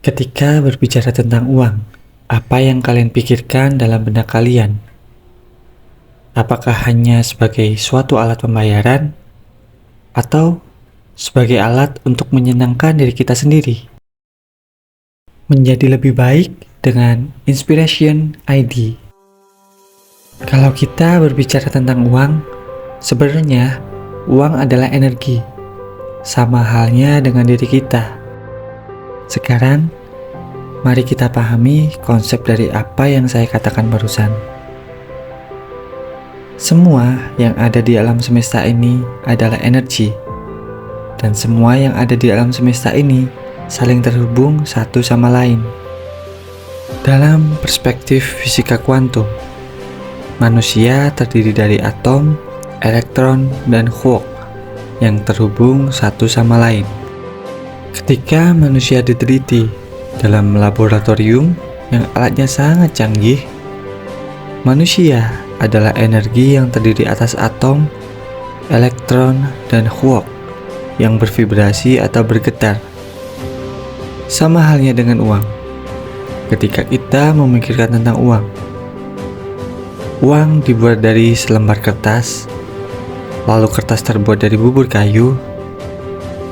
Ketika berbicara tentang uang, apa yang kalian pikirkan dalam benak kalian? Apakah hanya sebagai suatu alat pembayaran atau sebagai alat untuk menyenangkan diri kita sendiri? Menjadi lebih baik dengan Inspiration ID. Kalau kita berbicara tentang uang, sebenarnya uang adalah energi, sama halnya dengan diri kita. Sekarang, mari kita pahami konsep dari apa yang saya katakan barusan. Semua yang ada di alam semesta ini adalah energi, dan semua yang ada di alam semesta ini saling terhubung satu sama lain. Dalam perspektif fisika kuantum, manusia terdiri dari atom, elektron, dan quark yang terhubung satu sama lain. Ketika manusia diteliti dalam laboratorium yang alatnya sangat canggih, manusia adalah energi yang terdiri atas atom, elektron, dan quark yang bervibrasi atau bergetar. Sama halnya dengan uang. Ketika kita memikirkan tentang uang dibuat dari selembar kertas, lalu kertas terbuat dari bubur kayu,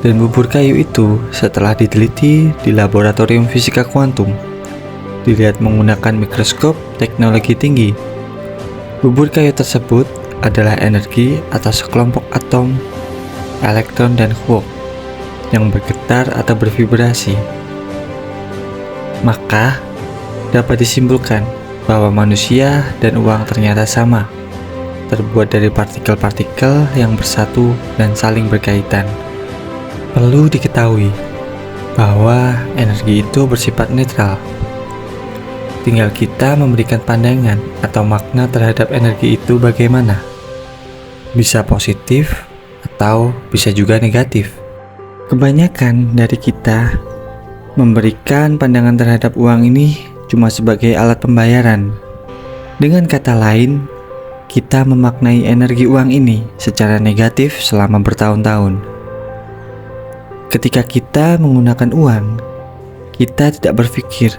dan bubur kayu itu setelah diteliti di laboratorium fisika kuantum, dilihat menggunakan mikroskop teknologi tinggi. Bubur kayu tersebut adalah energi atas sekelompok atom, elektron, dan quark yang bergetar atau bervibrasi. Maka, dapat disimpulkan bahwa manusia dan uang ternyata sama, terbuat dari partikel-partikel yang bersatu dan saling berkaitan. Perlu diketahui bahwa energi itu bersifat netral. Tinggal kita memberikan pandangan atau makna terhadap energi itu bagaimana. Bisa positif atau bisa juga negatif. Kebanyakan dari kita memberikan pandangan terhadap uang ini cuma sebagai alat pembayaran. Dengan kata lain, kita memaknai energi uang ini secara negatif selama bertahun-tahun. Ketika kita menggunakan uang, kita tidak berpikir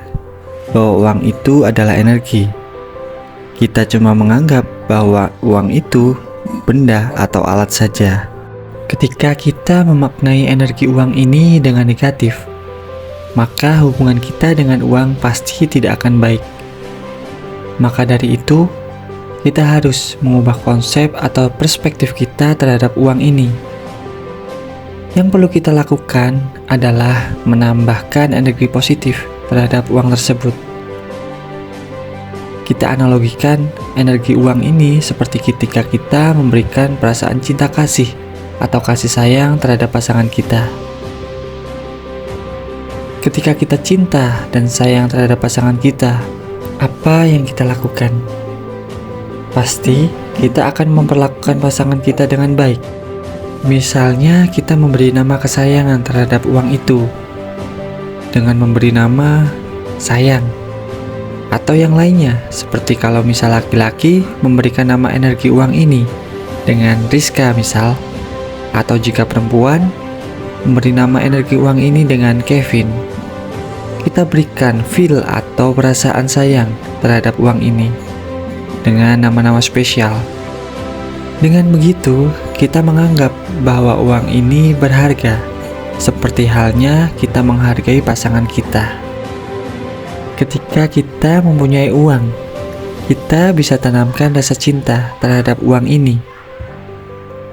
bahwa uang itu adalah energi. Kita cuma menganggap bahwa uang itu benda atau alat saja. Ketika kita memaknai energi uang ini dengan negatif, maka hubungan kita dengan uang pasti tidak akan baik. Maka dari itu, kita harus mengubah konsep atau perspektif kita terhadap uang ini. Yang perlu kita lakukan adalah menambahkan energi positif terhadap uang tersebut. Kita analogikan energi uang ini seperti ketika kita memberikan perasaan cinta kasih atau kasih sayang terhadap pasangan kita. Ketika kita cinta dan sayang terhadap pasangan kita, apa yang kita lakukan? Pasti kita akan memperlakukan pasangan kita dengan baik. Misalnya kita memberi nama kesayangan terhadap uang itu dengan memberi nama sayang, atau yang lainnya seperti kalau misal laki-laki memberikan nama energi uang ini dengan Rizka misal, atau jika perempuan memberi nama energi uang ini dengan Kevin. Kita berikan feel atau perasaan sayang terhadap uang ini dengan nama-nama spesial. Dengan begitu, kita menganggap bahwa uang ini berharga, seperti halnya kita menghargai pasangan kita. Ketika kita mempunyai uang, kita bisa tanamkan rasa cinta terhadap uang ini,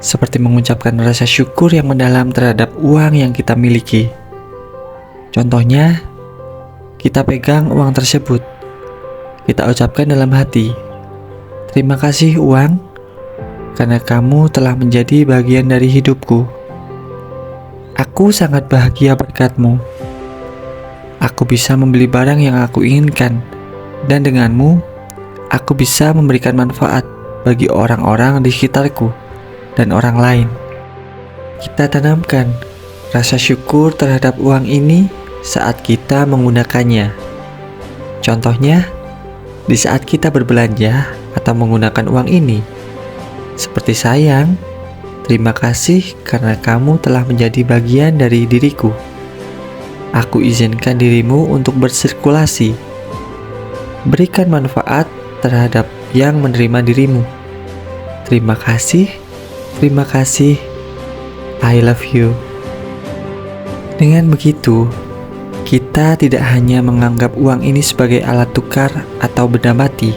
seperti mengucapkan rasa syukur yang mendalam terhadap uang yang kita miliki. Contohnya, kita pegang uang tersebut, kita ucapkan dalam hati, "Terima kasih uang, karena kamu telah menjadi bagian dari hidupku. Aku sangat bahagia berkatmu. Aku bisa membeli barang yang aku inginkan, dan denganmu, aku bisa memberikan manfaat bagi orang-orang di sekitarku dan orang lain." Kita tanamkan rasa syukur terhadap uang ini saat kita menggunakannya. Contohnya, di saat kita berbelanja atau menggunakan uang ini, seperti sayang, terima kasih karena kamu telah menjadi bagian dari diriku. Aku izinkan dirimu untuk bersirkulasi. Berikan manfaat terhadap yang menerima dirimu. Terima kasih, I love you. Dengan begitu, kita tidak hanya menganggap uang ini sebagai alat tukar atau benda mati.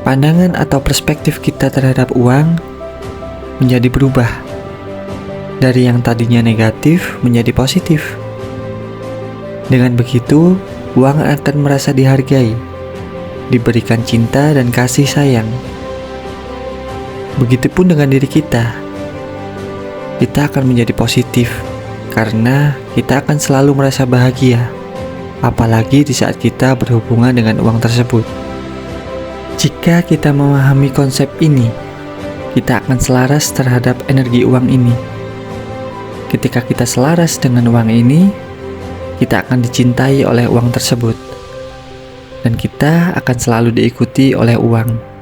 Pandangan atau perspektif kita terhadap uang menjadi berubah. Dari yang tadinya negatif menjadi positif. Dengan begitu, uang akan merasa dihargai, diberikan cinta dan kasih sayang. Begitupun dengan diri kita. Kita akan menjadi positif karena kita akan selalu merasa bahagia, apalagi di saat kita berhubungan dengan uang tersebut. Jika kita memahami konsep ini, kita akan selaras terhadap energi uang ini. Ketika kita selaras dengan uang ini, kita akan dicintai oleh uang tersebut, dan kita akan selalu diikuti oleh uang.